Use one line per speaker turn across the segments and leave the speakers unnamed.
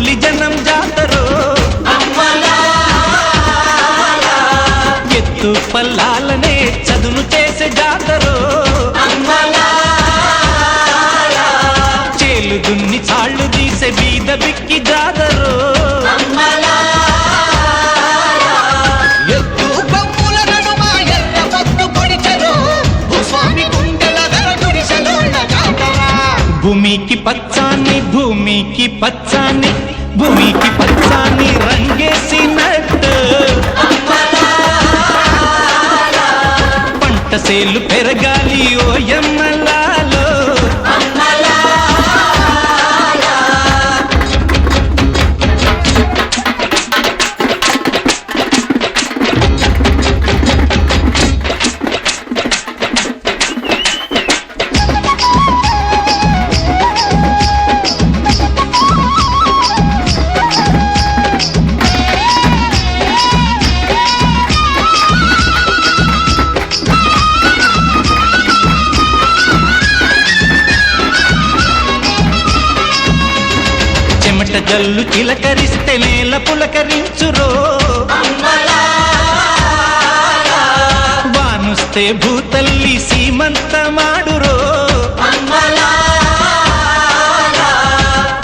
తల్లి జనం జాతరో ఎత్తు పల్లాలనే చదును చేసే జాతరో చేలు దున్ని చాళ్ళు తీసే బీద బిక్కి జాతరో భూమికి పచ్చాని భూమికి పచ్చాని భూమికి పచ్చాని రంగేసినట్టు పంట సేలు పెరగాలి ఓ యమ్మలాలో జల్లు చిలకరిస్తే నేల పులకరించురో వానుస్తే భూతల్లి సీమంతమాడురో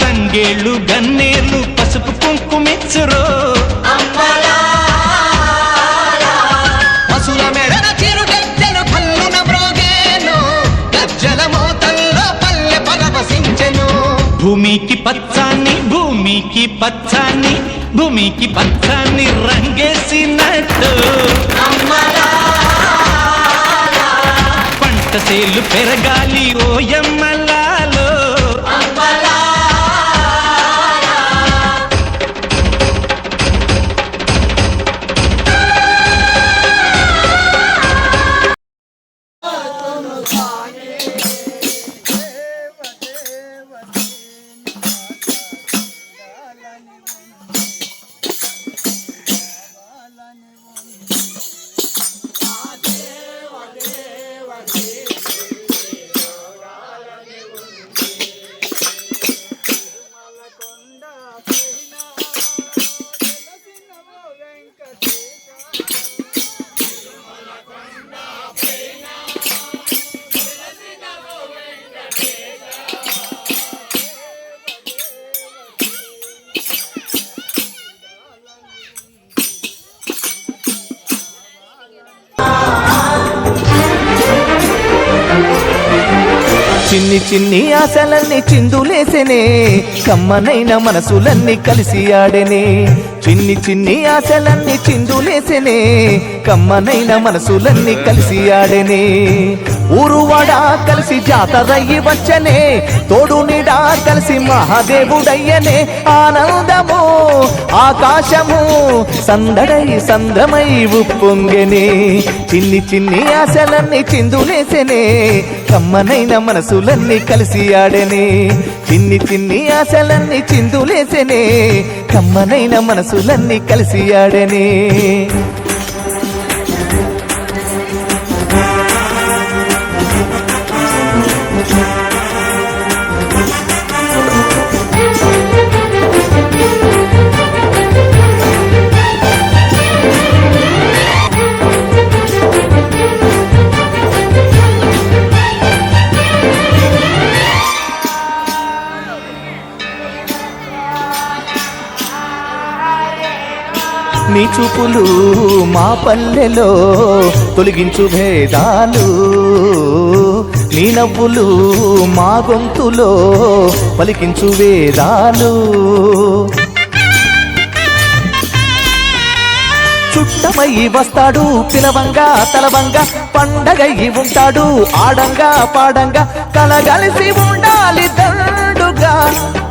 తంగేళ్ళు గన్నేళ్ళు పసుపు కుంకుమిచ్చురో భూమికి పచ్చాని భూమికి పచ్చాని భూమికి పచ్చాని రంగేసినట్టు పంట సేలు పెరగాలి ఓ యమ్మలాలో చిన్ని చిన్ని ఆశలన్నీ చిందులేసెనే కమ్మనైన మనసులన్నీ కలిసి ఆడెనే చిన్ని చిన్ని ఆశలన్నీ చిందులేసెనే కమ్మనైన మనసులన్నీ కలిసి ఆడెనే ఊరువాడ కలిసి జాతరయ్యి వచ్చనే తోడు నీడా కలిసి మహాదేవుడయ్యనే ఆనందము ఆకాశము సందడై సంద్రమై ఉప్పొంగెనే చిన్ని చిన్ని ఆశలన్నీ చిందులేసెనే కమ్మనైన మనసులన్నీ కలిసి ఆడెనే చిన్ని చిన్ని ఆశలన్నీ చిందులేసెనే కమ్మనైన మనసులన్నీ కలిసి ఆడెనే నీ చూపులు మా పల్లెలో తొలగించు భేదాలు నీ నవ్వులు మా గొంతులో పలికించు వేదాలు చుట్టమయ్యి వస్తాడు పిలవంగా తలవంగా పండగయ్యి ఉంటాడు ఆడంగా పాడంగా కలగలిసి ఉండాలి దండుగా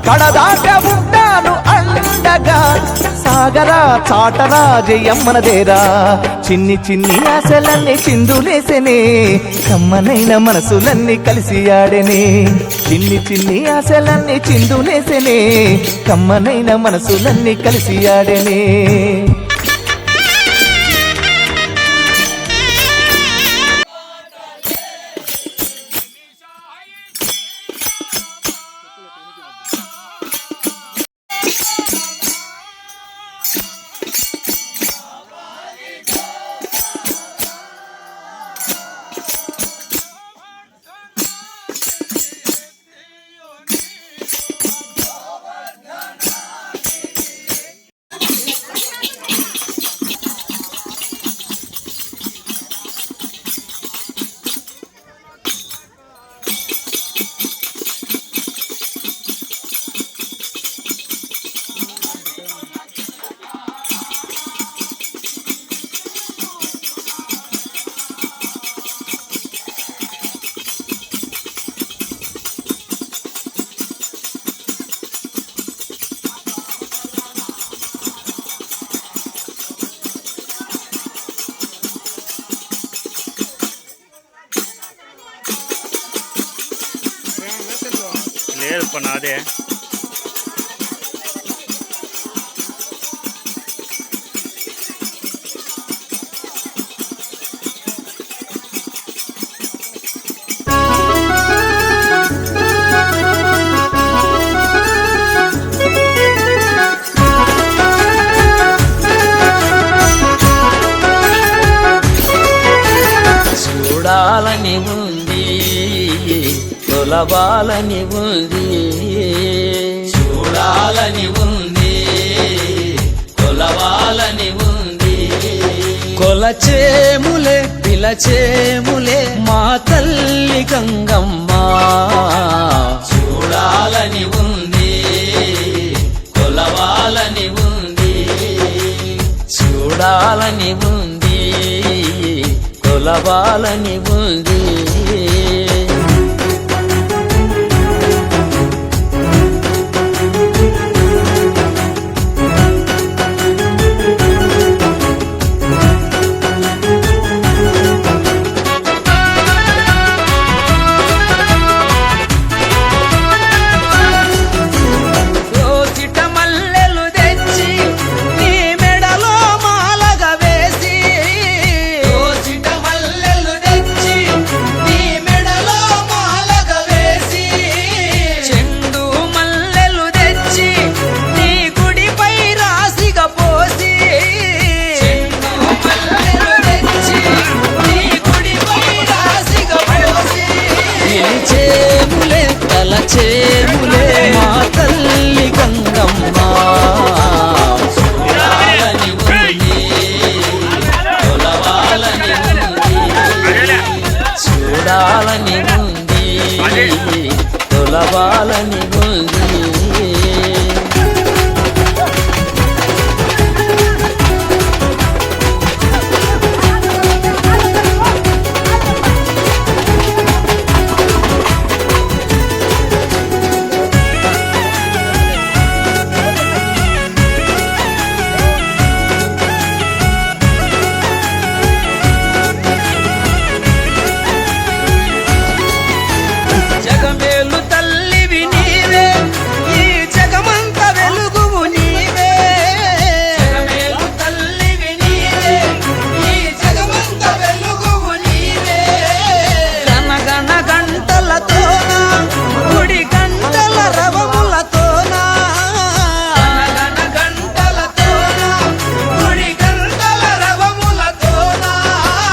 కడదాకా ఉంటాను అండగా సాగరా చాటరా జయమ్మనదేరా చిన్ని చిన్ని ఆశలన్నీ చిందులేసెనే కమ్మనైన మనసులన్నీ కలిసి ఆడెనే చిన్ని చిన్ని ఆశలన్నీ చిందులేసెనే కమ్మనైన మనసులన్నీ కలిసి ఆడెనే
అప్ప నాదే.
చూడాలని ఉంది, తొలవాలని ఉంది, చూడాలని ఉంది, కొలవాలని ఉంది. కొలచేములే పిలచేములే మా తల్లి గంగమ్మ. చూడాలని ఉంది, కొలవాలని ఉంది, చూడాలని ఉంది, కొలవాలని ఉంది. చేములే మా తల్లి గంగమ్మ. చూడాలని ఉంది, కొలవాలని ఉంది, చూడాలని ఉంది, కొలవాలని ఉంది. జగమేలు తల్లివి నీవే, ఈ జగమంత వెలుగువు నీవే. జగమేలు తల్లివి నీవే, ఈ జగమంత వెలుగువు నీవే. గణగణ గంటలతోన గుడి గంటల రవములతోన, గణగణ గంటలతోన గుడి గంటల రవములతోన.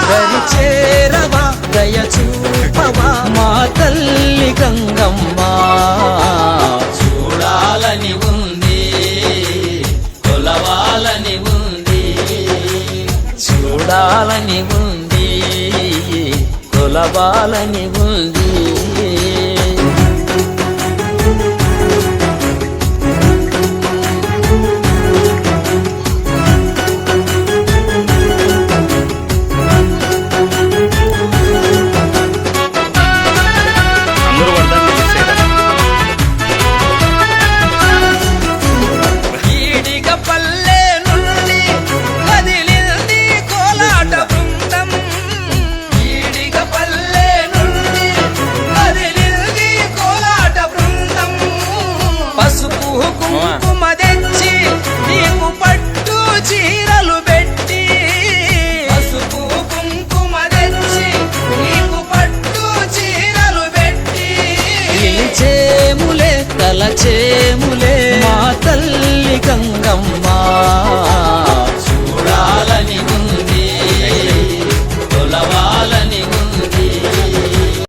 దరి చేరవా దయ చూపవా మా తల్లి గంగమ్మ. చూడాలని ఉంది, కొలవాలని ఉంది, చూడాలని ఉంది, కొలవాలని ఉంది.